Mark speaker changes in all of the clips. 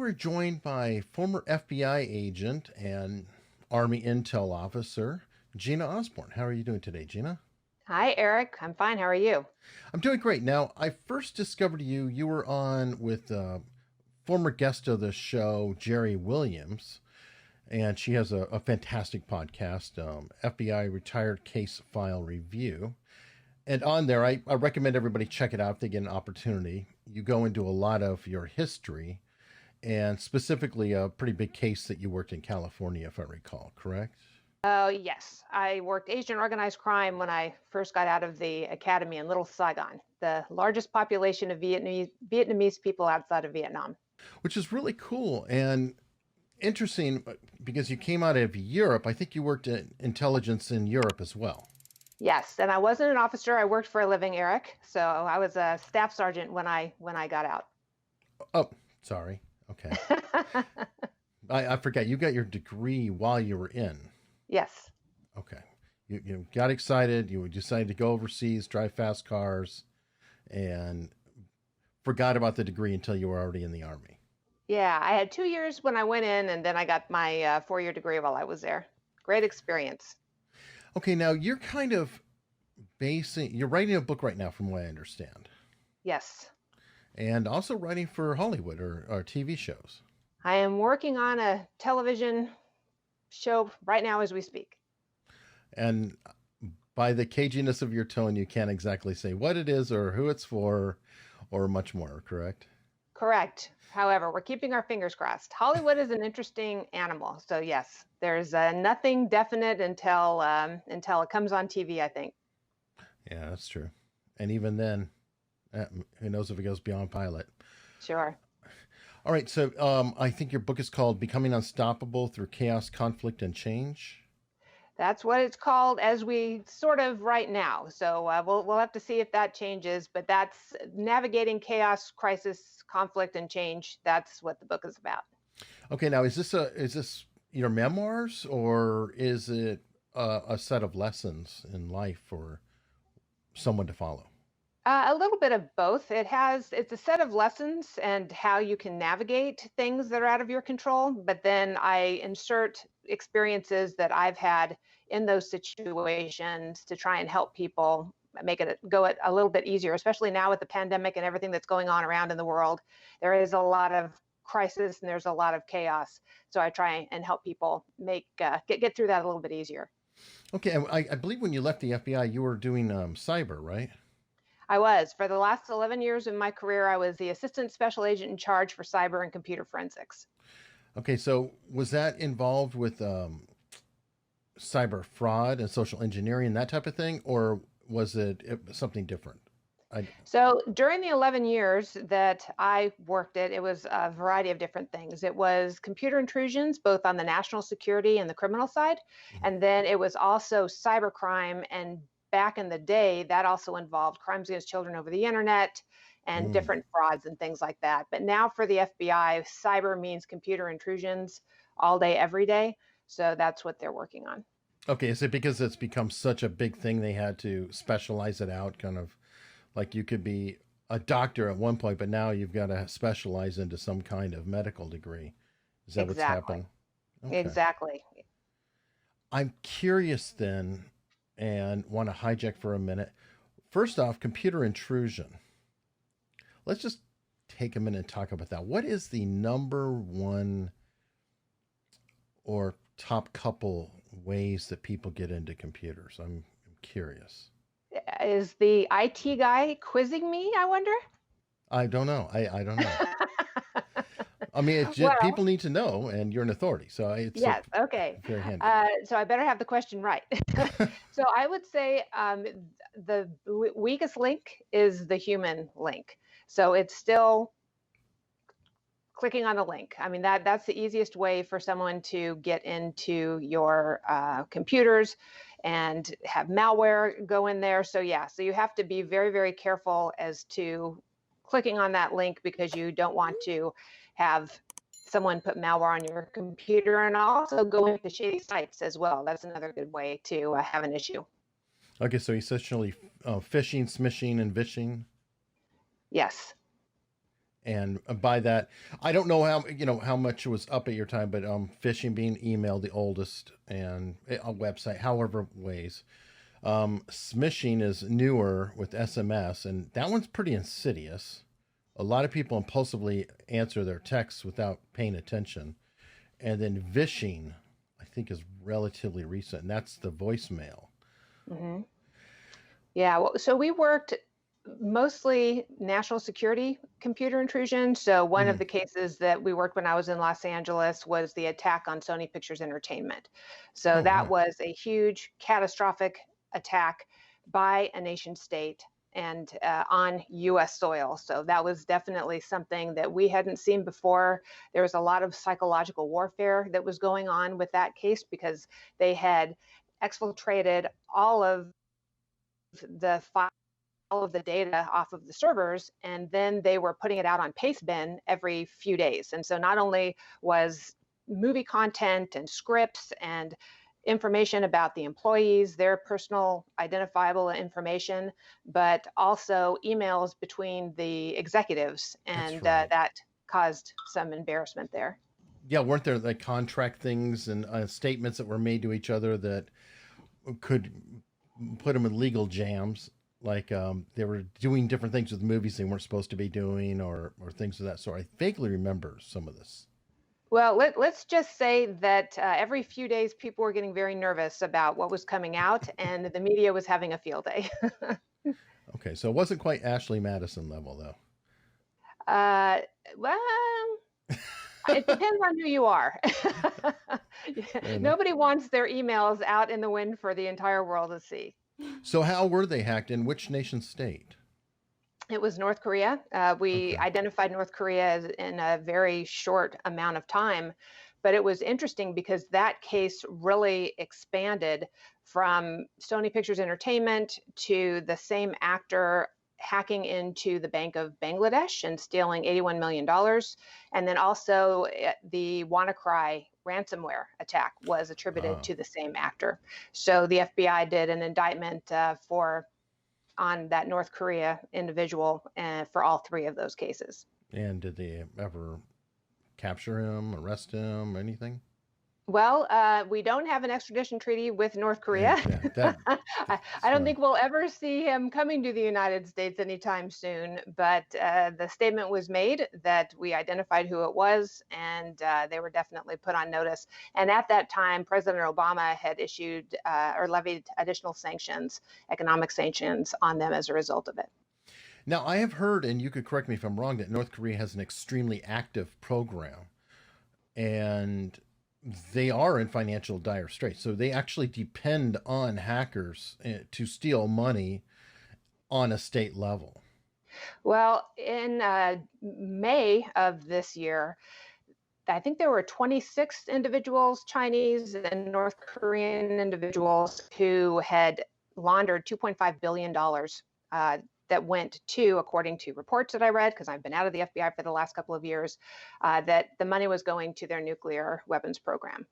Speaker 1: we're joined by former FBI agent and Army Intel officer, Gina Osborn. How are you doing today, Gina?
Speaker 2: Hi, Eric. I'm fine. How are you?
Speaker 1: I'm doing great. Now, I first discovered you. You were on with former guest of the show, Jerry Williams, and she has a fantastic podcast, FBI Retired Case File Review. And on there, I recommend everybody check it out if they get an opportunity. You go into a lot of your history and specifically a pretty big case that you worked in California, if I recall, correct?
Speaker 2: Oh, yes. I worked Asian organized crime when I first got out of the academy in Little Saigon, the largest population of Vietnamese people outside of Vietnam.
Speaker 1: Which is really cool and interesting because you came out of Europe. I think you worked in intelligence in Europe as well.
Speaker 2: Yes, and I wasn't an officer. I worked for a living, Eric. So I was a staff sergeant when I got out.
Speaker 1: Oh, sorry. Okay. I forgot. You got your degree while you were in.
Speaker 2: Yes.
Speaker 1: Okay. You got excited. You decided to go overseas, drive fast cars, and forgot about the degree until you were already in the Army.
Speaker 2: Yeah, I had 2 years when I went in, and then I got my 4-year degree while I was there. Great experience.
Speaker 1: Okay, now you're kind of you're writing a book right now, from what I understand,
Speaker 2: Yes.
Speaker 1: and also writing for Hollywood or TV shows.
Speaker 2: I am working on a television show right now as we speak.
Speaker 1: And by the caginess of your tone, you can't exactly say what it is or who it's for or much more, correct?
Speaker 2: Correct. However, we're keeping our fingers crossed. Hollywood is an interesting animal. So yes, there's nothing definite until it comes on TV, I think.
Speaker 1: Yeah, that's true. And even then, who knows if it goes beyond pilot.
Speaker 2: Sure.
Speaker 1: All right, so I think your book is called Becoming Unstoppable Through Chaos, Conflict, and Change.
Speaker 2: That's what it's called as we sort of right now. So we'll have to see if that changes. But that's navigating chaos, crisis, conflict, and change. That's what the book is about.
Speaker 1: Okay, now is this your memoirs or is it a set of lessons in life for someone to follow?
Speaker 2: A little bit of both. It's a set of lessons and how you can navigate things that are out of your control, but then I insert experiences that I've had in those situations to try and help people make it go it a little bit easier, especially now with the pandemic and everything that's going on around in the world. There is a lot of crisis and there's a lot of chaos. So I try and help people get through that a little bit easier.
Speaker 1: Okay, I believe when you left the FBI, you were doing cyber, right?
Speaker 2: I was. For the last 11 years of my career, I was the assistant special agent in charge for cyber and computer forensics.
Speaker 1: Okay, so was that involved with cyber fraud and social engineering, that type of thing, or was it something different? I,
Speaker 2: So during the 11 years that I worked it was a variety of different things. It was computer intrusions, both on the national security and the criminal side. And then it was also cybercrime. And back in the day, that also involved crimes against children over the internet and
Speaker 1: mm.
Speaker 2: different frauds and things like that. But now for the FBI, cyber means computer intrusions all day, every day. So that's what they're working on.
Speaker 1: Okay, is it because it's become such a big thing they had to specialize it out, kind of like you could be a doctor at one point, but now you've got to specialize into some kind of medical degree. Is that what's
Speaker 2: Exactly.
Speaker 1: happening? Okay.
Speaker 2: Exactly.
Speaker 1: I'm curious then and want to hijack for a minute. First off, computer intrusion. Let's just take a minute and talk about that. What is the number one or top couple ways that people get into computers? I'm curious.
Speaker 2: Is the IT guy quizzing me, I wonder?
Speaker 1: I don't know. I don't know. I mean, it's just,
Speaker 2: Well,
Speaker 1: people need to know, and you're an authority, so it's
Speaker 2: yes, okay.
Speaker 1: very handy.
Speaker 2: So I better have the question right. So I would say the weakest link is the human link. So it's still clicking on the link. I mean, that's the easiest way for someone to get into your computers and have malware go in there. So yeah, so you have to be very, very careful as to clicking on that link because you don't want to have someone put malware on your computer and also go into shady sites as well. That's another good way to have an issue.
Speaker 1: Okay, so essentially phishing, smishing, and vishing.
Speaker 2: Yes.
Speaker 1: And by that, I don't know how much was up at your time, but phishing being email, the oldest, and a website, however ways. Smishing is newer with SMS, and that one's pretty insidious. A lot of people impulsively answer their texts without paying attention. And then vishing, I think, is relatively recent, and that's the voicemail.
Speaker 2: Hmm. Yeah, well, so we worked mostly national security computer intrusion. So one of
Speaker 1: Mm-hmm.
Speaker 2: the cases that we worked when I was in Los Angeles was the attack on Sony Pictures Entertainment. So
Speaker 1: Oh,
Speaker 2: that
Speaker 1: wow.
Speaker 2: was a huge catastrophic attack by a nation state and on US soil. So that was definitely something that we hadn't seen before. There was a lot of psychological warfare that was going on with that case because they had exfiltrated all of the file all of the data off of the servers, and then they were putting it out on Pastebin every few days. And so not only was movie content and scripts and information about the employees, their personal identifiable information, but also emails between the executives,
Speaker 1: That's
Speaker 2: and
Speaker 1: right.
Speaker 2: that caused some embarrassment there.
Speaker 1: Yeah, weren't there like contract things and statements that were made to each other that could put them in legal jams? Like they were doing different things with movies they weren't supposed to be doing, or things of that sort. I vaguely remember some of this.
Speaker 2: Well, let's just say that every few days people were getting very nervous about what was coming out, and the media was having a field day.
Speaker 1: Okay, so it wasn't quite Ashley Madison level
Speaker 2: uh, well, it
Speaker 1: though.
Speaker 2: depends on who you are.
Speaker 1: Fair enough.
Speaker 2: Nobody wants their emails out in the wind for the entire world to see.
Speaker 1: So how were they hacked? In which nation state?
Speaker 2: It was North Korea. We
Speaker 1: Okay.
Speaker 2: identified North Korea in a very short amount of time, but it was interesting because that case really expanded from Sony Pictures Entertainment to the same actor hacking into the Bank of Bangladesh and stealing $81 million. And then also the WannaCry ransomware attack was attributed
Speaker 1: Ah,
Speaker 2: to the same actor. So the FBI did an indictment for on that North Korea individual for all three of those cases.
Speaker 1: and did they ever capture him, arrest him, anything?
Speaker 2: Well, we don't have an extradition treaty with North
Speaker 1: Yeah,
Speaker 2: Korea.
Speaker 1: yeah, that's
Speaker 2: I don't
Speaker 1: fine.
Speaker 2: think we'll ever see him coming to the United States anytime soon, but the statement was made that we identified who it was, and they were definitely put on notice. And at that time, President Obama had issued or levied additional sanctions, economic sanctions on them as a result of it.
Speaker 1: Now, I have heard, and you could correct me if I'm wrong, that North Korea has an extremely active program, and they are in financial dire straits. So they actually depend on hackers to steal money on a state level.
Speaker 2: Well, in May of this year, I think there were 26 individuals, Chinese and North Korean individuals, who had laundered $2.5 billion that went to, according to reports that I read, because I've been out of the FBI for the last couple of years, that the money was going to their nuclear weapons program.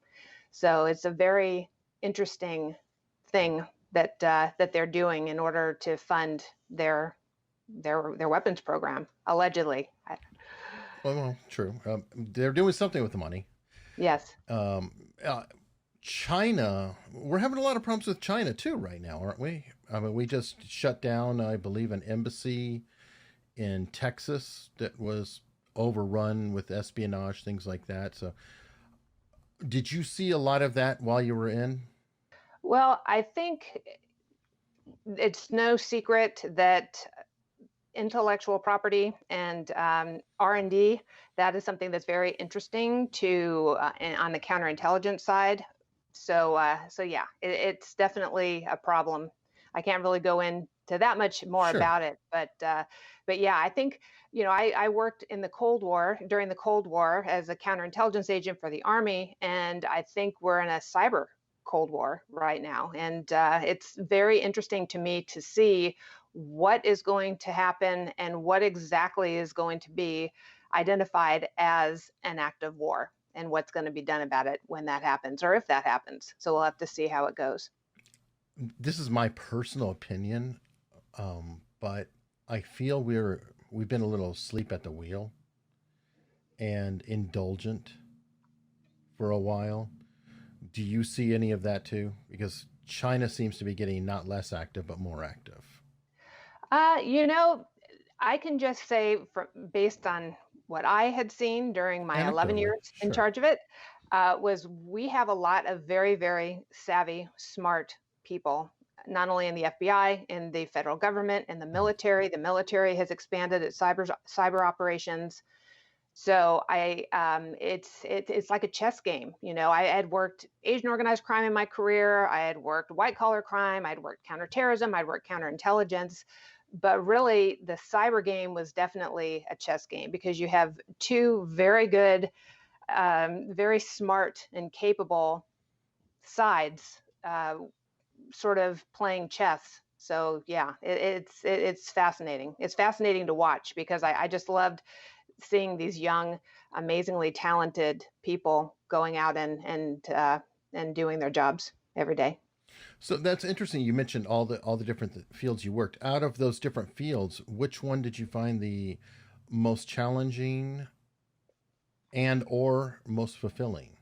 Speaker 2: So it's a very interesting thing that they're doing in order to fund their weapons program, allegedly.
Speaker 1: Well, true. They're doing something with the money.
Speaker 2: Yes.
Speaker 1: Um, uh, China, we're having a lot of problems with China too right now, aren't we? I mean, we just shut down, I believe, an embassy in Texas that was overrun with espionage, things like that. So, did you see a lot of that while you were in?
Speaker 2: Well, I think it's no secret that intellectual property and R&D, that is something that's very interesting to on the counterintelligence side. So yeah, it's definitely a problem. I can't really go into that much more
Speaker 1: Sure.
Speaker 2: about it, but yeah, I think I worked in the Cold War during the Cold War as a counterintelligence agent for the Army, and I think we're in a cyber Cold War right now, and it's very interesting to me to see what is going to happen and what exactly is going to be identified as an act of war and what's going to be done about it when that happens or if that happens. So we'll have to see how it goes.
Speaker 1: This is my personal opinion, but I feel we've been a little asleep at the wheel. and indulgent for a while. Do you see any of that too? Because China seems to be getting not less active, but more active.
Speaker 2: You know, I can just say, based on what I had seen during my 11
Speaker 1: Anecdotally,
Speaker 2: years in
Speaker 1: sure.
Speaker 2: charge of it, was we have a lot of very, very savvy, smart people, not only in the FBI, in the federal government, in the
Speaker 1: Mhm.
Speaker 2: military. The military has expanded its cyber operations. So it's like a chess game. You know, I had worked Asian organized crime in my career. I had worked white collar crime. I'd worked counterterrorism. I'd worked counterintelligence. But really, the cyber game was definitely a chess game because you have two very good, very smart and capable sides, sort of playing chess. So yeah, it's fascinating. It's fascinating to watch because I just loved seeing these young, amazingly talented people going out and doing their jobs every day.
Speaker 1: So that's interesting. You mentioned all the different fields you worked. Out of those different fields, which one did you find the most challenging and or most fulfilling?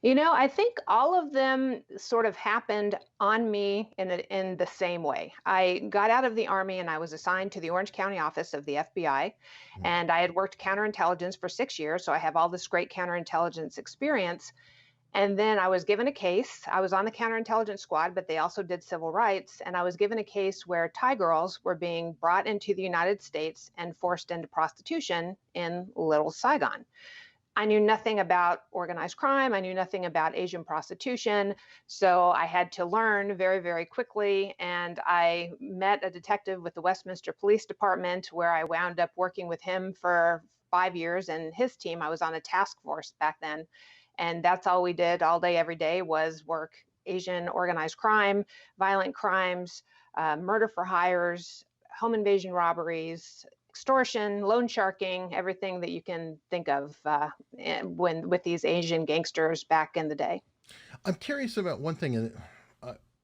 Speaker 2: You know, I think all of them sort of happened on me in the same way. I got out of the Army and I was assigned to the Orange County office of the FBI.
Speaker 1: Mm.
Speaker 2: And I had worked counterintelligence for 6 years. So I have all this great counterintelligence experience. And then I was given a case. I was on the counterintelligence squad, but they also did civil rights. And I was given a case where Thai girls were being brought into the United States and forced into prostitution in Little Saigon. I knew nothing about organized crime. I knew nothing about Asian prostitution. So I had to learn very, very quickly. And I met a detective with the Westminster Police Department where I wound up working with him for 5 years and his team. I was on a task force back then. And that's all we did all day, every day was work Asian organized crime, violent crimes, murder for hires, home invasion robberies, extortion, loan sharking, everything that you can think of when with these Asian gangsters back in the day.
Speaker 1: I'm curious about one thing, and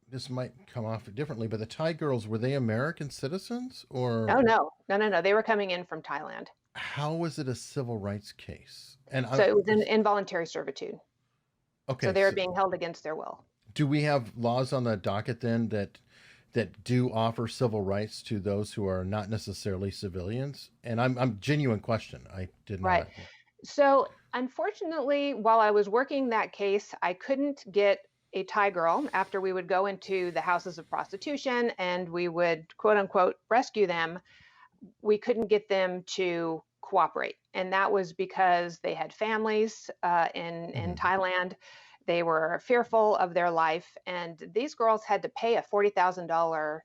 Speaker 1: this might come off differently, but the Thai girls, were they American citizens or
Speaker 2: Oh no, no, no, no. They were coming in from Thailand.
Speaker 1: how was it a civil rights case? And
Speaker 2: So
Speaker 1: I'm
Speaker 2: it was in
Speaker 1: just
Speaker 2: involuntary servitude. So
Speaker 1: okay.
Speaker 2: they were
Speaker 1: So
Speaker 2: being held against their will.
Speaker 1: do we have laws on the docket then that do offer civil rights to those who are not necessarily civilians? And I'm genuine question. I did
Speaker 2: Right.
Speaker 1: not.
Speaker 2: So unfortunately, while I was working that case, I couldn't get a Thai girl after we would go into the houses of prostitution and we would quote unquote rescue them. We couldn't get them to cooperate. And that was because they had families in
Speaker 1: Mhm.
Speaker 2: Thailand. They were fearful of their life. And these girls had to pay a $40,000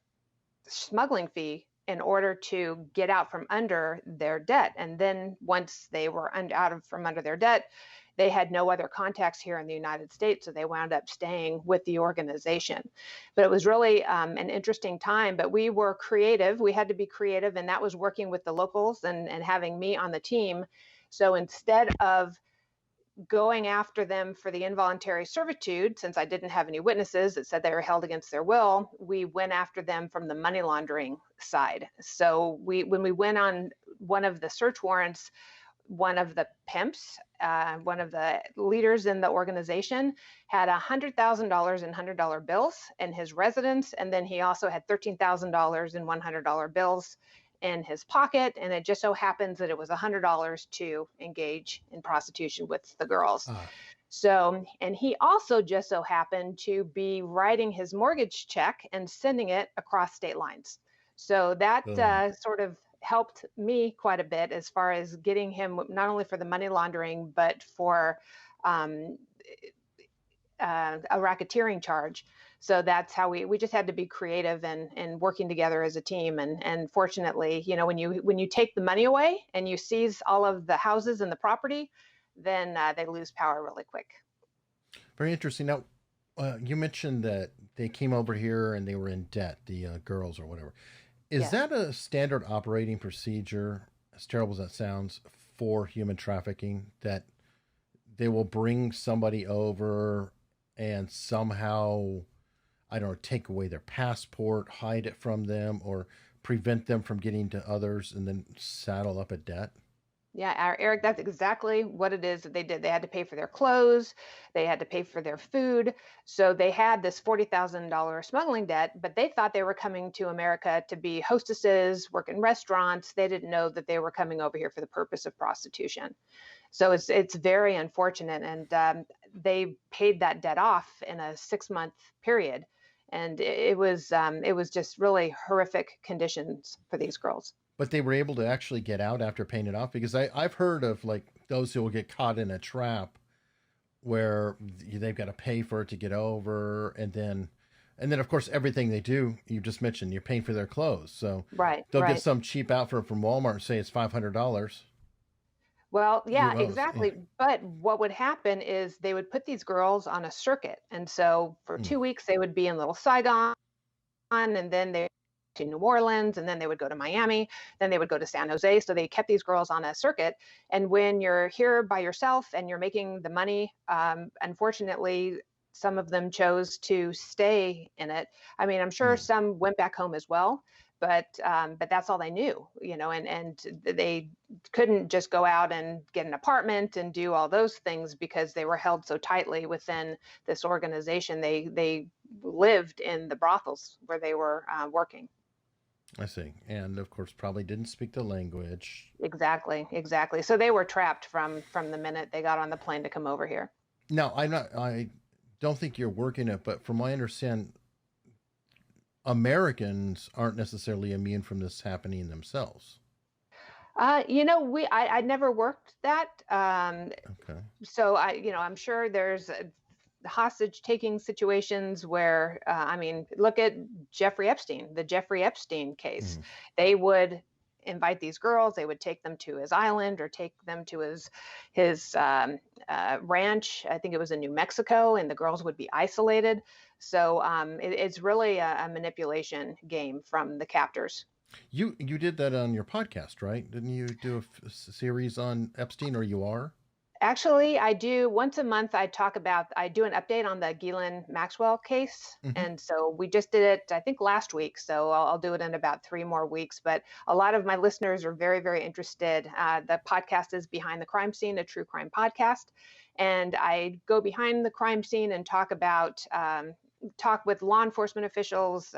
Speaker 2: smuggling fee in order to get out from under their debt. And then once they were out of from under their debt, they had no other contacts here in the United States, so they wound up staying with the organization. But it was really an interesting time. But we were creative. We had to be creative, and that was working with the locals and having me on the team. So instead of going after them for the involuntary servitude, since I didn't have any witnesses that said they were held against their will, we went after them from the money laundering side. So when we went on one of the search warrants, one of the pimps, one of the leaders in the organization, had $100,000 in $100 bills in his residence, and then he also had $13,000 in $100 bills in his pocket. And it just so happens that it was $100 to engage in prostitution with the girls.
Speaker 1: Ah,
Speaker 2: So, and he also just so happened to be writing his mortgage check and sending it across state lines. So that
Speaker 1: boom.
Speaker 2: sort of helped me quite a bit as far as getting him not only for the money laundering, but for um, a racketeering charge. So that's how we just had to be creative and working together as a team. And fortunately, you know, when you take the money away and you seize all of the houses and the property, then they lose power really quick.
Speaker 1: Very interesting. Now, you mentioned that they came over here and they were in debt, the girls or whatever. Is
Speaker 2: Yes.
Speaker 1: that a standard operating procedure, as terrible as that sounds, for human trafficking? That they will bring somebody over and somehow, I don't know, take away their passport, hide it from them, or prevent them from getting to others and then saddle up a debt?
Speaker 2: Eric, that's exactly what it is that they did. They had to pay for their clothes, they had to pay for their food. So they had this $40,000 smuggling debt, but they thought they were coming to America to be hostesses, work in restaurants. They didn't know that they were coming over here for the purpose of prostitution. So it's very unfortunate, and they paid that debt off in a 6-month period, and it was just really horrific conditions for these girls.
Speaker 1: But they were able to actually get out after paying it off, because I've heard of like those who will get caught in a trap where they've got to pay for it to get over, and then of course everything they do, you just mentioned, you're paying for their clothes, so
Speaker 2: Right,
Speaker 1: they'll get
Speaker 2: right.
Speaker 1: some cheap outfit from Walmart and say it's $500.
Speaker 2: Well, yeah,
Speaker 1: UOs. Yeah.
Speaker 2: exactly. But what would happen is they would put these girls on a circuit. And so for
Speaker 1: Mm.
Speaker 2: 2 weeks, they would be in little Saigon, and then they to New Orleans, and then they would go to Miami, then they would go to San Jose. So they kept these girls on a circuit. And when you're here by yourself and you're making the money, unfortunately, some of them chose to stay in it. I mean, I'm sure
Speaker 1: Mm.
Speaker 2: some went back home as well, but that's all they knew, and they couldn't just go out and get an apartment and do all those things because they were held so tightly within this organization. They lived in the brothels where they were working.
Speaker 1: I see. And of course, probably didn't speak the language.
Speaker 2: Exactly, exactly. So they were trapped from the minute they got on the plane to come over here.
Speaker 1: Now, I don't think you're working it, but from what I understand, Americans aren't necessarily immune from this happening themselves.
Speaker 2: I never worked that.
Speaker 1: Okay.
Speaker 2: So I'm sure there's hostage taking situations where, I mean, look at the Jeffrey Epstein case.
Speaker 1: Mm.
Speaker 2: They would invite these girls, they would take them to his island or take them to his ranch. I think it was in New Mexico, and the girls would be isolated. So it's really a manipulation game from the captors.
Speaker 1: You did that on your podcast, right? Didn't you do a series on Epstein, or you are?
Speaker 2: Actually, I do once a month. I do an update on the Ghislaine Maxwell case.
Speaker 1: Hmm.
Speaker 2: And so we just did it, I think, last week. So I'll do it in about 3 more weeks. But a lot of my listeners are very, very interested. The podcast is Behind the Crime Scene, a true crime podcast. And I go behind the crime scene and talk with law enforcement officials,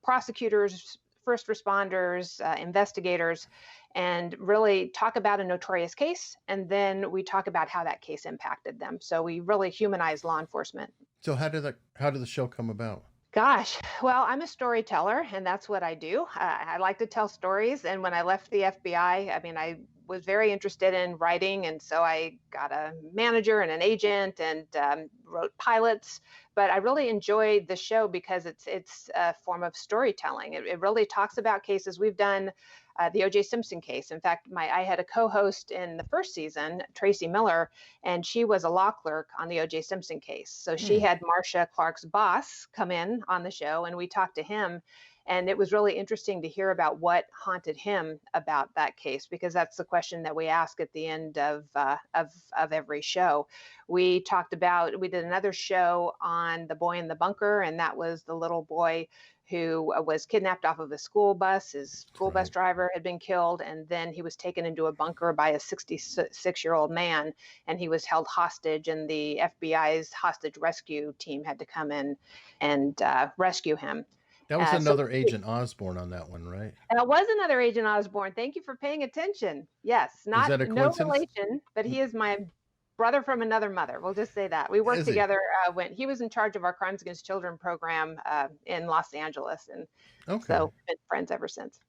Speaker 2: prosecutors, first responders, investigators, and really talk about a notorious case. And then we talk about how that case impacted them. So we really humanize law enforcement.
Speaker 1: So how did the show come about?
Speaker 2: Gosh, well, I'm a storyteller, and that's what I do. I like to tell stories. And when I left the FBI, I mean, I was very interested in writing, and so I got a manager and an agent, and wrote pilots. But I really enjoyed the show because it's a form of storytelling. It really talks about cases we've done. The O.J. Simpson case. In fact, I had a co-host in the first season, Tracy Miller, and she was a law clerk on the O.J. Simpson case. So she
Speaker 1: Hmm.
Speaker 2: had Marcia Clark's boss come in on the show, and we talked to him. And it was really interesting to hear about what haunted him about that case, because that's the question that we ask at the end of every show. We did another show on the boy in the bunker, and that was the little boy who was kidnapped off of a school bus. His school bus
Speaker 1: Right.
Speaker 2: driver had been killed, and then he was taken into a bunker by a 66-year-old man, and he was held hostage, and the FBI's hostage rescue team had to come in and rescue him.
Speaker 1: That was
Speaker 2: So
Speaker 1: another Agent Osborn on that one, right?
Speaker 2: that was another Agent Osborne. Thank you for paying attention. Yes,
Speaker 1: Is
Speaker 2: not
Speaker 1: that a
Speaker 2: no
Speaker 1: coincidence?
Speaker 2: relation, but he is my brother from another mother. We'll just say that we worked
Speaker 1: Is he?
Speaker 2: together when he was in charge of our Crimes Against Children program in Los Angeles, and
Speaker 1: Okay.
Speaker 2: so we've been friends ever since.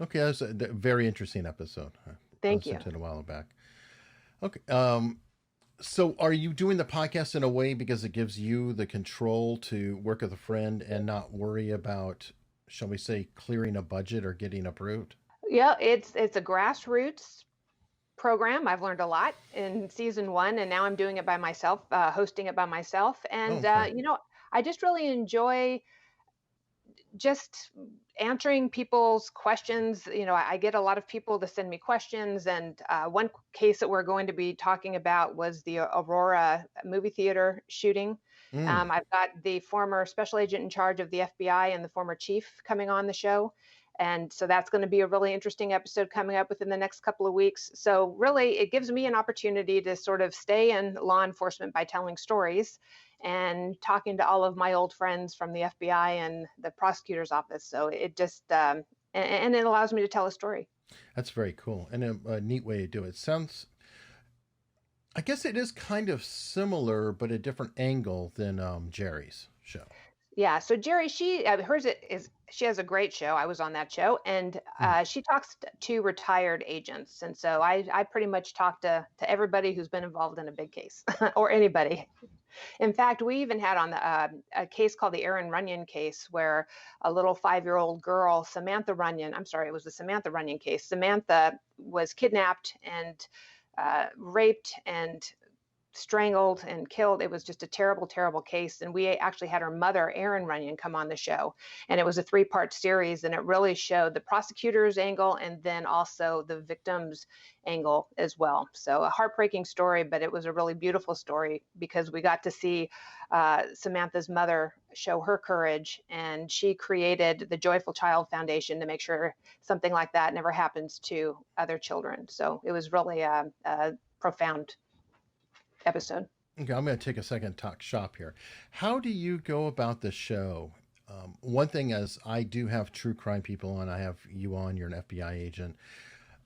Speaker 1: Okay, that was a very interesting episode. I
Speaker 2: Thank you.
Speaker 1: listened to it a while back. Okay. So are you doing the podcast in a way because it gives you the control to work with a friend and not worry about, shall we say, clearing a budget or getting approved?
Speaker 2: Yeah, it's a grassroots program. I've learned a lot in season one, and now I'm doing it by myself, hosting it by myself.
Speaker 1: Oh,
Speaker 2: And
Speaker 1: okay.
Speaker 2: I just really enjoy just answering people's questions. I get a lot of people to send me questions, and one case that we're going to be talking about was the Aurora movie theater shooting.
Speaker 1: Mm.
Speaker 2: I've got the former special agent in charge of the FBI and the former chief coming on the show. And so that's going to be a really interesting episode coming up within the next couple of weeks. So really, it gives me an opportunity to sort of stay in law enforcement by telling stories and talking to all of my old friends from the FBI and the prosecutor's office. So it just, and it allows me to tell a story.
Speaker 1: That's very cool and a neat way to do it. Sounds, I guess it is kind of similar, but a different angle than Jerry's show.
Speaker 2: Yeah. So Jerry, she has a great show. I was on that show, and she talks to retired agents, and so I pretty much talk to everybody who's been involved in a big case or anybody. In fact, we even had on a case called the Aaron Runyon case, where a little 5-year-old girl, Samantha Runyon, I'm sorry, it was the Samantha Runyon case. Samantha was kidnapped and raped and strangled and killed. It was just a terrible, terrible case. And we actually had her mother, Erin Runyon, come on the show. And it was a 3-part series. And it really showed the prosecutor's angle and then also the victim's angle as well. So a heartbreaking story, but it was a really beautiful story because we got to see Samantha's mother show her courage. And she created the Joyful Child Foundation to make sure something like that never happens to other children. So it was really a profound episode.
Speaker 1: Okay, I'm going to take a second to talk shop here. How do you go about the show? One thing is, I do have true crime people on. I have you on. You're an FBI agent,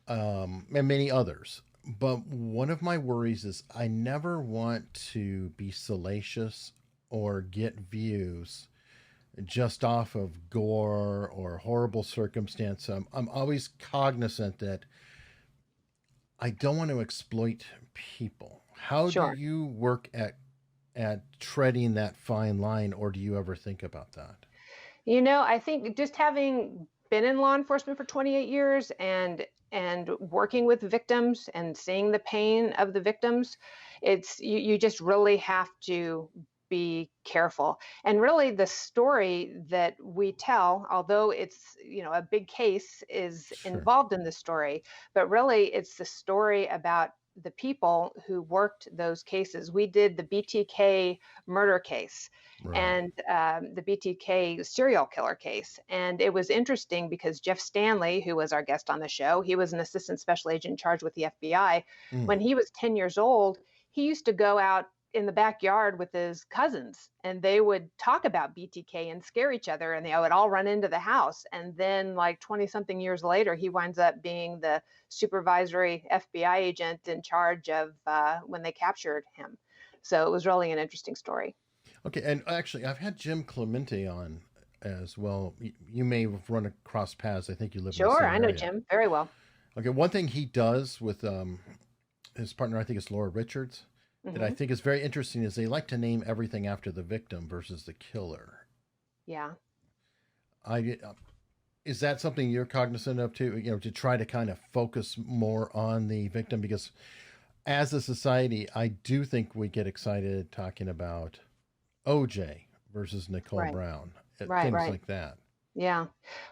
Speaker 1: and many others. But one of my worries is I never want to be salacious or get views just off of gore or horrible circumstance. I'm always cognizant that I don't want to exploit people. How
Speaker 2: Sure.
Speaker 1: do you work at treading that fine line, or do you ever think about that?
Speaker 2: I think just having been in law enforcement for 28 years and working with victims and seeing the pain of the victims, it's you just really have to be careful. And really the story that we tell, although it's, a big case is
Speaker 1: Sure.
Speaker 2: involved in the story, but really it's the story about the people who worked those cases. We did the BTK murder case
Speaker 1: Right.
Speaker 2: and the BTK serial killer case. And it was interesting because Jeff Stanley, who was our guest on the show, he was an assistant special agent charged with the FBI.
Speaker 1: Mm.
Speaker 2: When he was 10 years old, he used to go out in the backyard with his cousins and they would talk about BTK and scare each other and they would all run into the house. And then like 20 something years later, he winds up being the supervisory FBI agent in charge of when they captured him. So it was really an interesting story.
Speaker 1: Okay, and actually, I've had Jim Clemente on as well. You may have run across paths. I think you live in the
Speaker 2: Sure,
Speaker 1: same
Speaker 2: I know
Speaker 1: area.
Speaker 2: Jim very well.
Speaker 1: Okay, one thing he does with his partner, I think it's Laura Richards, that I
Speaker 2: Hmm.
Speaker 1: think is very interesting is they like to name everything after the victim versus the killer.
Speaker 2: Yeah.
Speaker 1: I Is that something you're cognizant of too? To try to kind of focus more on the victim, because as a society, I do think we get excited talking about OJ versus Nicole
Speaker 2: Right.
Speaker 1: Brown,
Speaker 2: Right.
Speaker 1: things
Speaker 2: Right.
Speaker 1: like that.
Speaker 2: Yeah.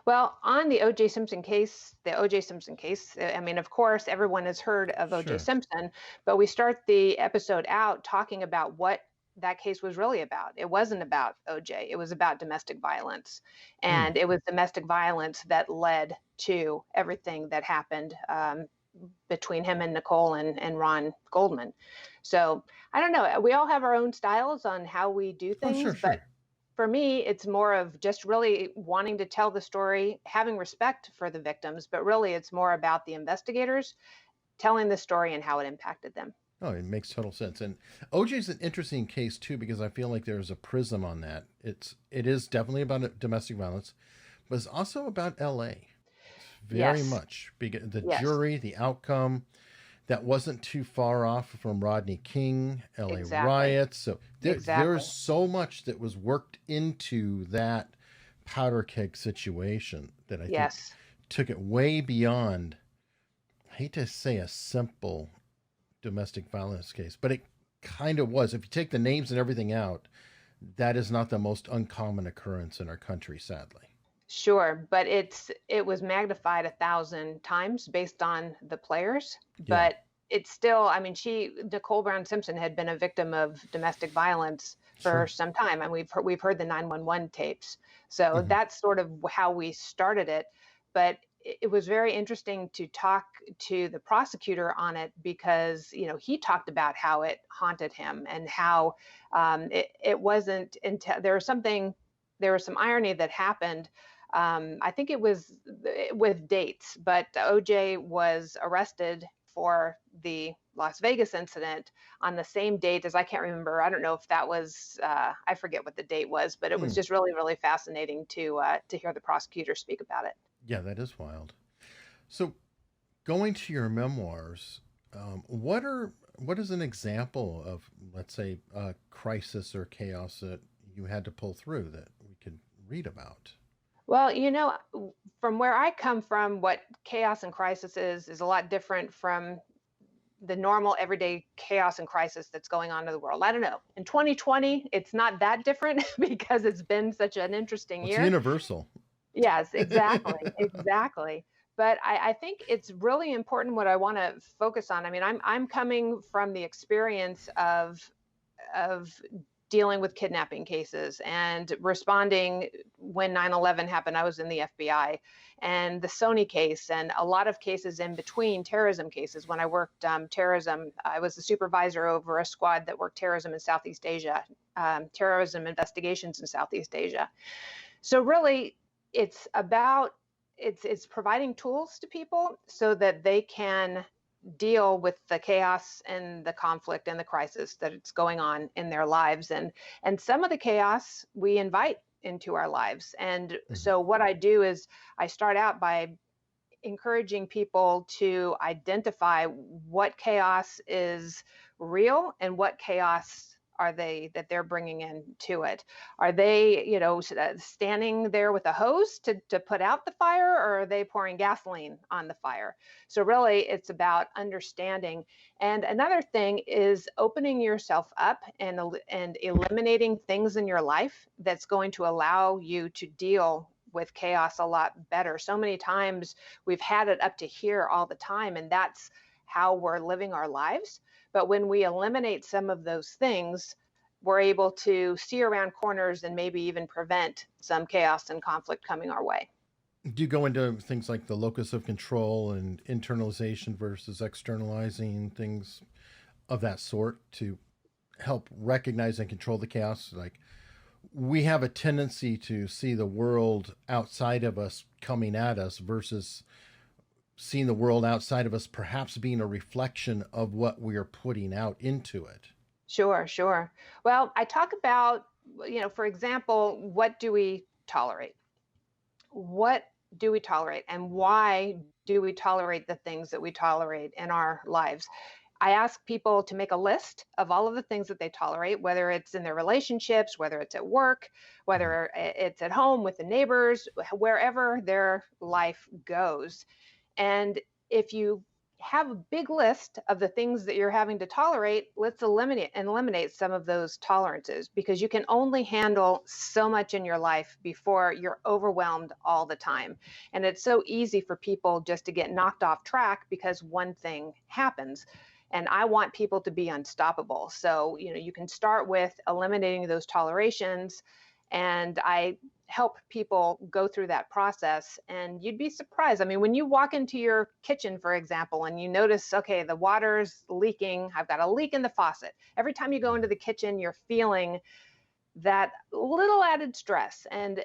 Speaker 2: Well, on the O.J. Simpson case, I mean, of course, everyone has heard of O.J.
Speaker 1: Sure.
Speaker 2: Simpson, but we start the episode out talking about what that case was really about. It wasn't about O.J., it was about domestic violence.
Speaker 1: Mm.
Speaker 2: And it was domestic violence that led to everything that happened between him and Nicole and Ron Goldman. So I don't know. We all have our own styles on how we do
Speaker 1: Oh, sure,
Speaker 2: things, but
Speaker 1: sure.
Speaker 2: for me, it's more of just really wanting to tell the story, having respect for the victims, but really it's more about the investigators telling the story and how it impacted them.
Speaker 1: Oh, it makes total sense. And OJ's an interesting case too, because I feel like there's a prism on that. It is definitely about domestic violence, but it's also about LA. Very
Speaker 2: Yes.
Speaker 1: much. The
Speaker 2: Yes.
Speaker 1: jury, the outcome, that wasn't too far off from Rodney King, LA
Speaker 2: Exactly.
Speaker 1: riots. So
Speaker 2: Exactly.
Speaker 1: there's so much that was worked into that powder keg situation that I think
Speaker 2: Yes.
Speaker 1: took it way beyond, I hate to say a simple domestic violence case, but it kind of was. If you take the names and everything out, that is not the most uncommon occurrence in our country, sadly.
Speaker 2: Sure, but it was magnified 1,000 times based on the players,
Speaker 1: Yeah.
Speaker 2: but it's still, I mean, Nicole Brown Simpson had been a victim of domestic violence for
Speaker 1: Sure.
Speaker 2: some time, and we've heard the 911 tapes. So
Speaker 1: Mhm.
Speaker 2: that's sort of how we started it. but it was very interesting to talk to the prosecutor on it because, he talked about how it haunted him and how it wasn't until there was some irony that happened. I think it was with dates, but OJ was arrested for the Las Vegas incident on the same date as, I can't remember. I don't know if that was, I forget what the date was, but it was
Speaker 1: Hmm.
Speaker 2: just really, really fascinating to hear the prosecutor speak about it.
Speaker 1: Yeah, that is wild. So, going to your memoirs, what is an example of, let's say, a crisis or chaos that you had to pull through that we could read about?
Speaker 2: Well, from where I come from, what chaos and crisis is a lot different from the normal everyday chaos and crisis that's going on in the world. I don't know. In 2020, it's not that different because it's been such an interesting
Speaker 1: Well, it's
Speaker 2: year.
Speaker 1: universal.
Speaker 2: Yes, exactly, exactly. But I think it's really important what I want to focus on. I mean, I'm coming from the experience of dealing with kidnapping cases and responding when 9/11 happened. I was in the FBI, and the Sony case and a lot of cases in between terrorism cases. When I worked terrorism, I was the supervisor over a squad that worked terrorism in Southeast Asia, terrorism investigations in Southeast Asia. So really, it's about it's providing tools to people so that they can deal with the chaos and the conflict and the crisis that it's going on in their lives, and some of the chaos we invite into our lives. And
Speaker 1: Mhm.
Speaker 2: so what I do is I start out by encouraging people to identify what chaos is real and what chaos are they that they're bringing into it. Are they, standing there with a hose to put out the fire, or are they pouring gasoline on the fire? So really it's about understanding. And another thing is opening yourself up and eliminating things in your life that's going to allow you to deal with chaos a lot better. So many times we've had it up to here all the time, and that's how we're living our lives. But when we eliminate some of those things, we're able to see around corners and maybe even prevent some chaos and conflict coming our way.
Speaker 1: Do you go into things like the locus of control and internalization versus externalizing things of that sort to help recognize and control the chaos? Like, we have a tendency to see the world outside of us coming at us versus seeing the world outside of us perhaps being a reflection of what we are putting out into it.
Speaker 2: Sure, sure. Well, I talk about, for example, what do we tolerate? What do we tolerate, and why do we tolerate the things that we tolerate in our lives? I ask people to make a list of all of the things that they tolerate, whether it's in their relationships, whether it's at work,
Speaker 1: Mhm.
Speaker 2: whether it's at home with the neighbors, wherever their life goes. And if you have a big list of the things that you're having to tolerate, let's eliminate some of those tolerances, because you can only handle so much in your life before you're overwhelmed all the time. And it's so easy for people just to get knocked off track because one thing happens. And I want people to be unstoppable. So, you can start with eliminating those tolerations. And I help people go through that process, and you'd be surprised. I mean, when you walk into your kitchen, for example, and you notice, okay, the water's leaking, I've got a leak in the faucet. Every time you go into the kitchen, you're feeling that little added stress. And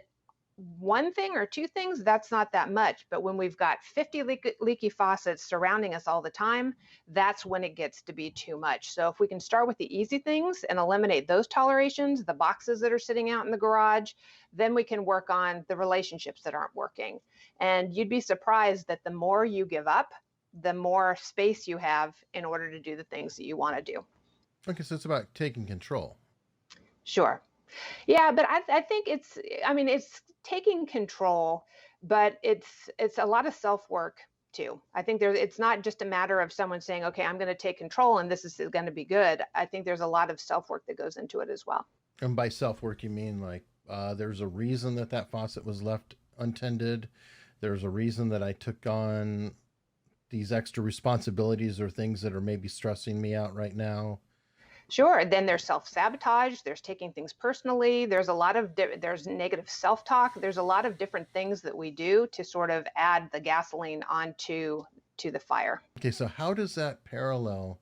Speaker 2: one thing or two things, that's not that much. But when we've got 50 leaky faucets surrounding us all the time, that's when it gets to be too much. So if we can start with the easy things and eliminate those tolerations, the boxes that are sitting out in the garage, then we can work on the relationships that aren't working. And you'd be surprised that the more you give up, the more space you have in order to do the things that you want to do.
Speaker 1: Okay, so it's about taking control.
Speaker 2: Sure. Yeah, but I think I mean, it's taking control, but it's a lot of self-work too. I think it's not just a matter of someone saying, okay, I'm going to take control and this is going to be good. I think there's a lot of self-work that goes into it as well.
Speaker 1: And by self work, you mean like there's a reason that that faucet was left untended. There's a reason that I took on these extra responsibilities or things that are maybe stressing me out right now.
Speaker 2: Sure. Then there's self-sabotage, there's taking things personally, there's a lot of there's negative self-talk, there's a lot of different things that we do to sort of add the gasoline onto the fire.
Speaker 1: Okay, so how does that parallel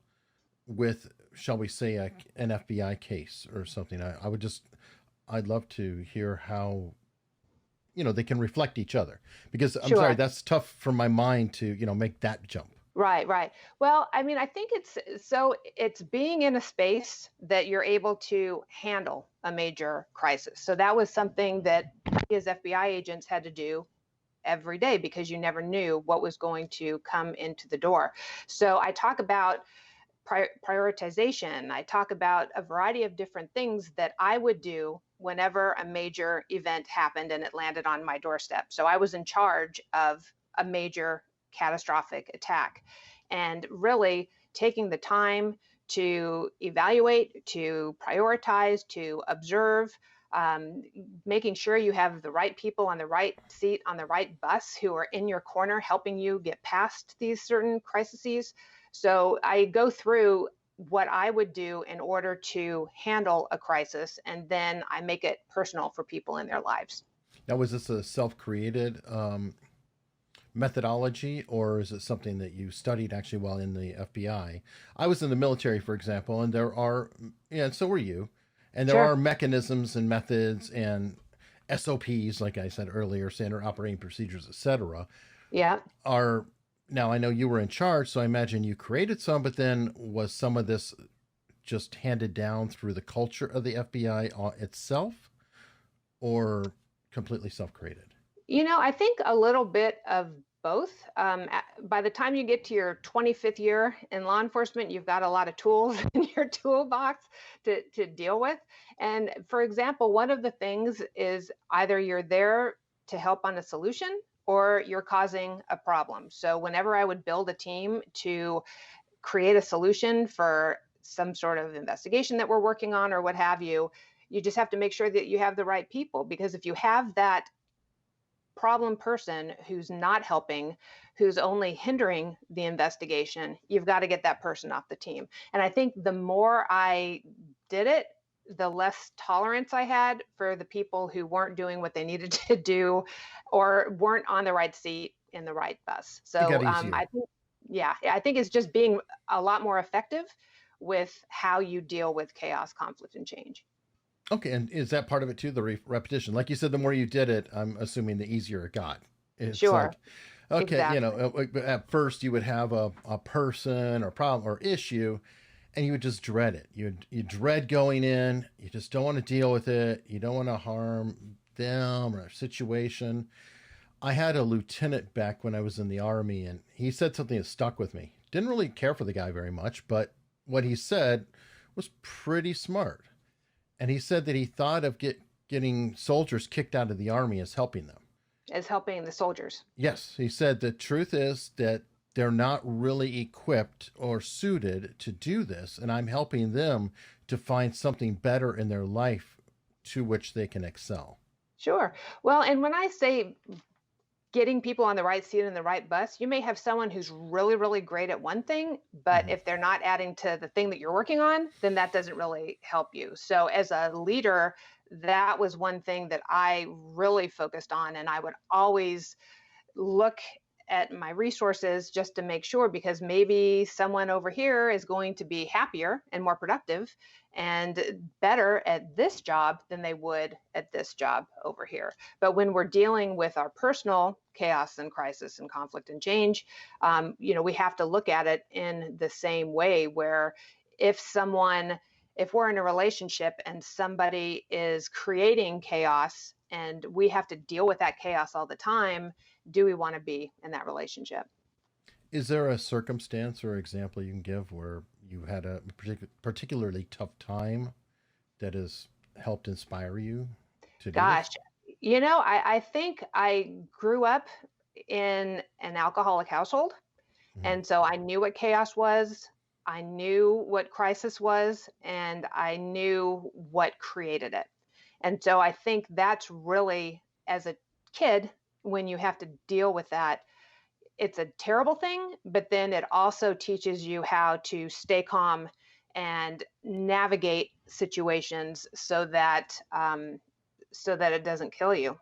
Speaker 1: with, shall we say, an FBI case or something? I'd love to hear how, they can reflect each other, because I'm sorry,
Speaker 2: Sure.
Speaker 1: that's tough for my mind to, make that jump.
Speaker 2: Right, right. Well, I mean, I think it's being in a space that you're able to handle a major crisis. So that was something that we as FBI agents had to do every day because you never knew what was going to come into the door. So I talk about prioritization. I talk about a variety of different things that I would do whenever a major event happened and it landed on my doorstep. So I was in charge of a major catastrophic attack, and really taking the time to evaluate, to prioritize, to observe, making sure you have the right people on the right seat on the right bus who are in your corner helping you get past these certain crises. So I go through what I would do in order to handle a crisis, and then I make it personal for people in their lives.
Speaker 1: Now, was this a self-created methodology, or is it something that you studied actually while in the FBI? I was in the military, for example, and and so were you, and there
Speaker 2: Sure.
Speaker 1: are mechanisms and methods and SOPs, like I said earlier, standard operating procedures, etc.
Speaker 2: Yeah.
Speaker 1: Are Now, I know you were in charge, so I imagine you created some, but then was some of this just handed down through the culture of the FBI itself, or completely self-created?
Speaker 2: I think a little bit of both. By the time you get to your 25th year in law enforcement, you've got a lot of tools in your toolbox to deal with. And for example, one of the things is either you're there to help on a solution or you're causing a problem. So whenever I would build a team to create a solution for some sort of investigation that we're working on or what have you, you just have to make sure that you have the right people, because if you have that problem person who's not helping, who's only hindering the investigation, you've got to get that person off the team. And I think the more I did it, the less tolerance I had for the people who weren't doing what they needed to do or weren't on the right seat in the right bus.
Speaker 1: It got
Speaker 2: So
Speaker 1: easier.
Speaker 2: I think it's just being a lot more effective with how you deal with chaos, conflict, and change.
Speaker 1: Okay, and is that part of it too, the repetition? Like you said, the more you did it, I'm assuming the easier it got. It's like,
Speaker 2: Sure,
Speaker 1: okay,
Speaker 2: exactly.
Speaker 1: at first you would have a person or problem or issue, and you would just dread it. You dread going in. You just don't want to deal with it. You don't want to harm them or a situation. I had a lieutenant back when I was in the Army, and he said something that stuck with me. Didn't really care for the guy very much, but what he said was pretty smart. And he said that he thought of getting soldiers kicked out of the Army as helping them.
Speaker 2: As helping the soldiers.
Speaker 1: Yes, he said the truth is that they're not really equipped or suited to do this, and I'm helping them to find something better in their life to which they can excel.
Speaker 2: Sure. Well, and when I say getting people on the right seat in the right bus, you may have someone who's really, really great at one thing, but
Speaker 1: Mhm.
Speaker 2: if they're not adding to the thing that you're working on, then that doesn't really help you. So, as a leader, that was one thing that I really focused on. And I would always look at my resources just to make sure, because maybe someone over here is going to be happier and more productive and better at this job than they would at this job over here. But when we're dealing with our personal chaos and crisis and conflict and change, we have to look at it in the same way, where if someone if we're in a relationship and somebody is creating chaos and we have to deal with that chaos all the time, do we want to be in that relationship?
Speaker 1: Is there a circumstance or example you can give where you had a particularly tough time that has helped inspire you to do
Speaker 2: Gosh,
Speaker 1: this?
Speaker 2: I think I grew up in an alcoholic household.
Speaker 1: Mhm.
Speaker 2: And so I knew what chaos was, I knew what crisis was, and I knew what created it. And so I think that's really, as a kid, when you have to deal with that, it's a terrible thing, but then it also teaches you how to stay calm and navigate situations so that it doesn't kill you,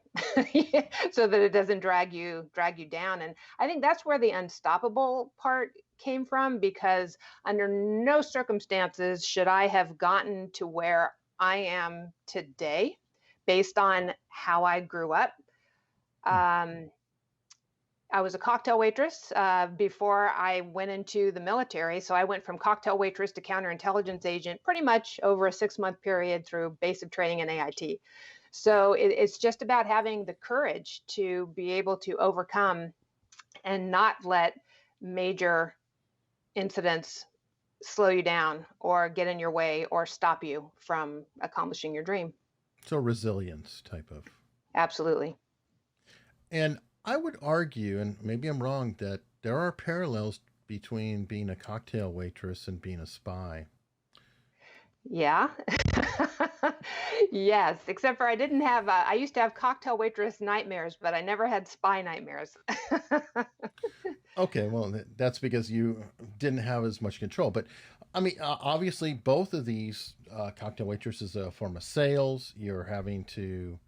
Speaker 2: so that it doesn't drag you down. And I think that's where the unstoppable part came from, because under no circumstances should I have gotten to where I am today based on how I grew up. I was a cocktail waitress before I went into the military. So I went from cocktail waitress to counterintelligence agent pretty much over a 6-month period through basic training in AIT. So it's just about having the courage to be able to overcome and not let major incidents slow you down or get in your way or stop you from accomplishing your dream.
Speaker 1: So resilience type of.
Speaker 2: Absolutely.
Speaker 1: And I would argue, and maybe I'm wrong, that there are parallels between being a cocktail waitress and being a spy.
Speaker 2: Yeah. Yes, except for I didn't have, I used to have cocktail waitress nightmares, but I never had spy nightmares.
Speaker 1: Okay, well, that's because you didn't have as much control. But I mean, obviously, both of these cocktail waitress is a form of sales. You're having to,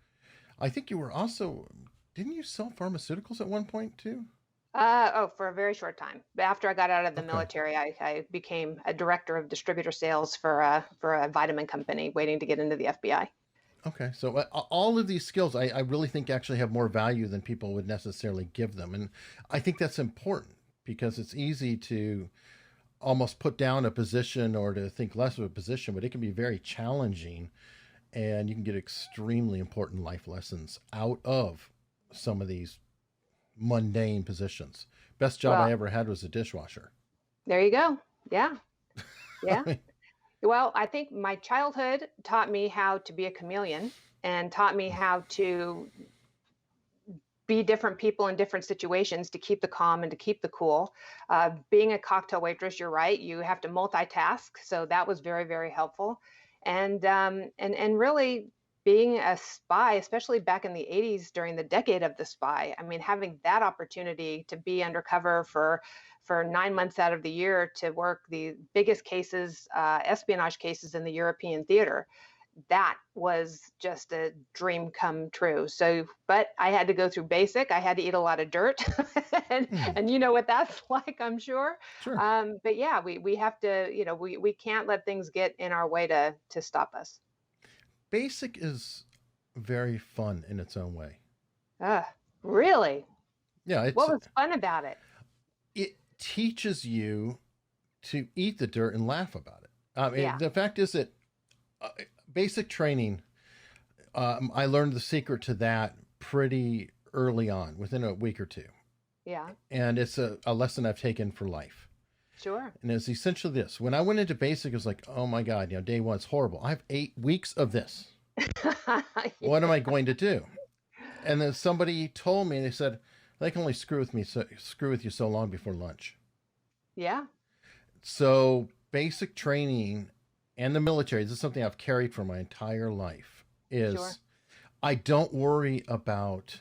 Speaker 1: I think you were also, didn't you sell pharmaceuticals at one point too?
Speaker 2: For a very short time. After I got out of the military, I became a director of distributor sales for a vitamin company waiting to get into the FBI.
Speaker 1: Okay, so all of these skills, I really think actually have more value than people would necessarily give them. And I think that's important because it's easy to almost put down a position or to think less of a position, but it can be very challenging and you can get extremely important life lessons out of some of these mundane positions. Best job I ever had was a dishwasher.
Speaker 2: There you go. Yeah. Yeah. Well, I think my childhood taught me how to be a chameleon and taught me how to be different people in different situations to keep the calm and to keep the cool. Being a cocktail waitress, you're right, you have to multitask. So that was very, very helpful. And really being a spy, especially back in the 80s during the decade of the spy, I mean, having that opportunity to be undercover for 9 months out of the year to work the biggest cases, espionage cases in the European theater, that was just a dream come true. So, but I had to go through basic. I had to eat a lot of dirt, and you know what that's like, I'm sure.
Speaker 1: Sure.
Speaker 2: But yeah, we have to, we can't let things get in our way to stop us.
Speaker 1: Basic is very fun in its own way.
Speaker 2: Really?
Speaker 1: Yeah.
Speaker 2: What was fun about it?
Speaker 1: It teaches you to eat the dirt and laugh about it. I mean, the fact is that basic training, I learned the secret to that pretty early on, within a week or two.
Speaker 2: Yeah.
Speaker 1: And it's a lesson I've taken for life.
Speaker 2: Sure.
Speaker 1: And it's essentially this. When I went into basic, it was like, oh my God, day one's horrible. I have 8 weeks of this. What am I going to do? And then somebody told me, they said, they can only screw with you so long before lunch.
Speaker 2: Yeah.
Speaker 1: So basic training and the military, this is something I've carried for my entire life, is I don't worry about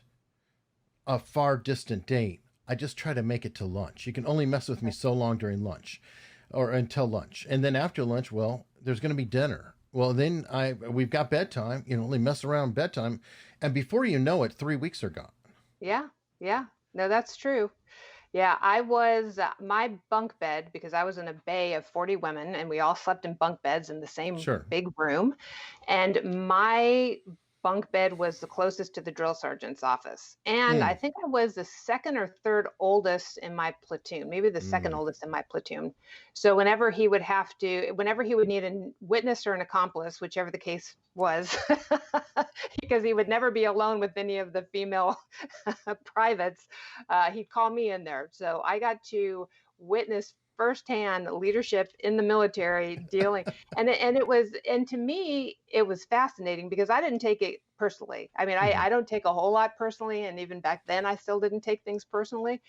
Speaker 1: a far distant date. I just try to make it to lunch. You can only mess with me so long during lunch or until lunch. And then after lunch, well, there's going to be dinner. Well, then we've got bedtime, only mess around bedtime. And before you know it, 3 weeks are gone.
Speaker 2: Yeah. Yeah. No, that's true. Yeah. I was my bunk bed, because I was in a bay of 40 women and we all slept in bunk beds in the same big room. And my bunk bed was the closest to the drill sergeant's office. And I think I was the second or third oldest in my platoon, maybe the second oldest in my platoon. So whenever he would need a witness or an accomplice, whichever the case was, because he would never be alone with any of the female privates, he'd call me in there. So I got to witness firsthand leadership in the military dealing. And to me, it was fascinating because I didn't take it personally. I mean, I don't take a whole lot personally. And even back then, I still didn't take things personally.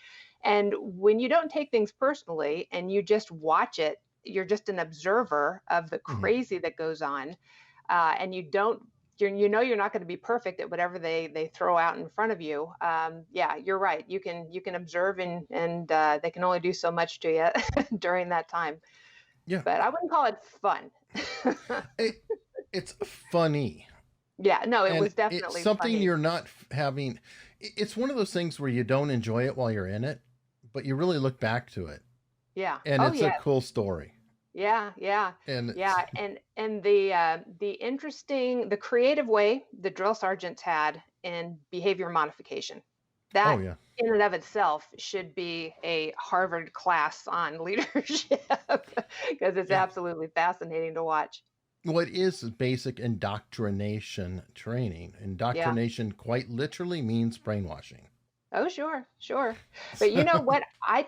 Speaker 2: And when you don't take things personally and you just watch it, you're just an observer of the crazy that goes on. And you're not going to be perfect at whatever they throw out in front of you. Yeah, you're right. You can observe and they can only do so much to you during that time.
Speaker 1: Yeah.
Speaker 2: but I wouldn't call it fun.
Speaker 1: It, it's funny.
Speaker 2: Yeah, no, it
Speaker 1: And
Speaker 2: was
Speaker 1: it's
Speaker 2: definitely
Speaker 1: something
Speaker 2: funny.
Speaker 1: you're not having. It's one of those things where you don't enjoy it while you're in it, but you really look back to it.
Speaker 2: Yeah.
Speaker 1: And
Speaker 2: Oh
Speaker 1: it's a
Speaker 2: yeah.
Speaker 1: cool story.
Speaker 2: Yeah, yeah,
Speaker 1: And it's,
Speaker 2: yeah, and the interesting, the creative way the drill sergeants had in behavior modification,
Speaker 1: oh,
Speaker 2: that
Speaker 1: yeah.
Speaker 2: in and of itself should be a Harvard class on leadership because it's
Speaker 1: Yeah.
Speaker 2: absolutely fascinating to watch.
Speaker 1: What is basic indoctrination training?
Speaker 2: Yeah.
Speaker 1: Indoctrination quite literally means brainwashing.
Speaker 2: Oh, sure, sure. But you know
Speaker 1: So,
Speaker 2: what? I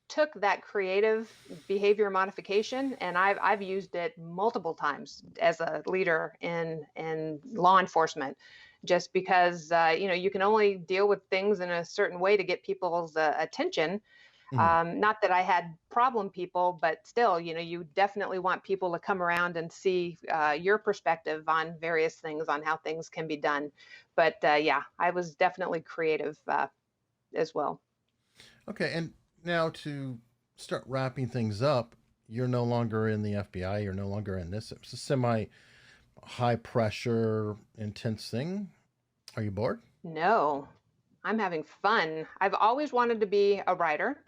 Speaker 2: took that creative behavior modification and I've used it multiple times as a leader in law enforcement, just because you can only deal with things in a certain way to get people's attention.
Speaker 1: mhm.
Speaker 2: Not that I had problem people, but still, you definitely want people to come around and see your perspective on various things, on how things can be done. But yeah, I was definitely creative as well.
Speaker 1: Okay. And now to start wrapping things up, you're no longer in the FBI. You're no longer in this. It's a semi high pressure, intense thing. Are you bored?
Speaker 2: No, I'm having fun. I've always wanted to be a writer.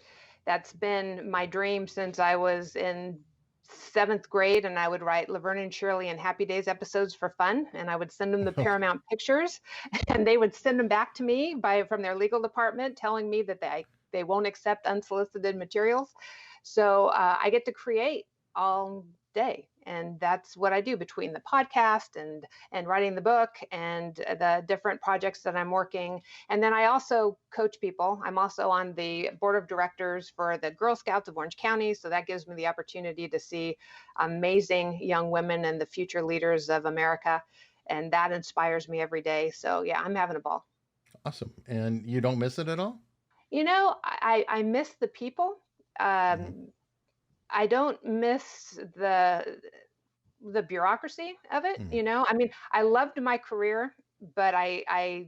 Speaker 2: That's been my dream since I was in seventh grade, and I would write Laverne and Shirley and Happy Days episodes for fun, and I would send them the Paramount pictures, and they would send them back to me from their legal department, telling me that they won't accept unsolicited materials. So I get to create all day, and that's what I do between the podcast and writing the book and the different projects that I'm working. And then I also coach people. I'm also on the board of directors for the Girl Scouts of Orange County. So that gives me the opportunity to see amazing young women and the future leaders of America. And that inspires me every day. So yeah, I'm having a ball.
Speaker 1: Awesome. And you don't miss it at all?
Speaker 2: I miss the people.
Speaker 1: Hmm.
Speaker 2: Um, I don't miss the bureaucracy of it.
Speaker 1: Hmm.
Speaker 2: I mean, I loved my career, but I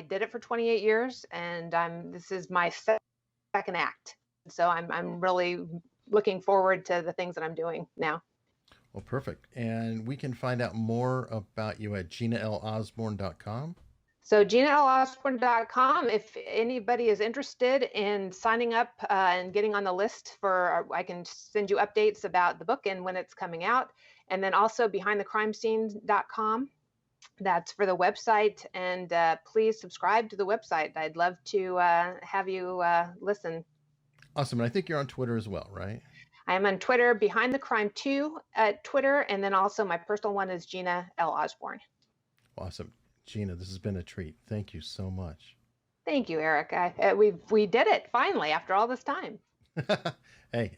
Speaker 2: did it for 28 years, and this is my second act. So I'm really looking forward to the things that I'm doing now.
Speaker 1: Well, perfect. And we can find out more about you at ginalosborn.com.
Speaker 2: So GinaLosborn.com, if anybody is interested in signing up and getting on the list I can send you updates about the book and when it's coming out. And then also BehindTheCrimeScene.com. That's for the website. And please subscribe to the website. I'd love to have you listen.
Speaker 1: Awesome. And I think you're on Twitter as well, right?
Speaker 2: I am on Twitter, Behind the Crime 2 at Twitter. And then also my personal one is Gina L. Osborn.
Speaker 1: Awesome. Gina, this has been a treat. Thank you so much.
Speaker 2: Thank you, Eric. We did it finally after all this time.
Speaker 1: Hey,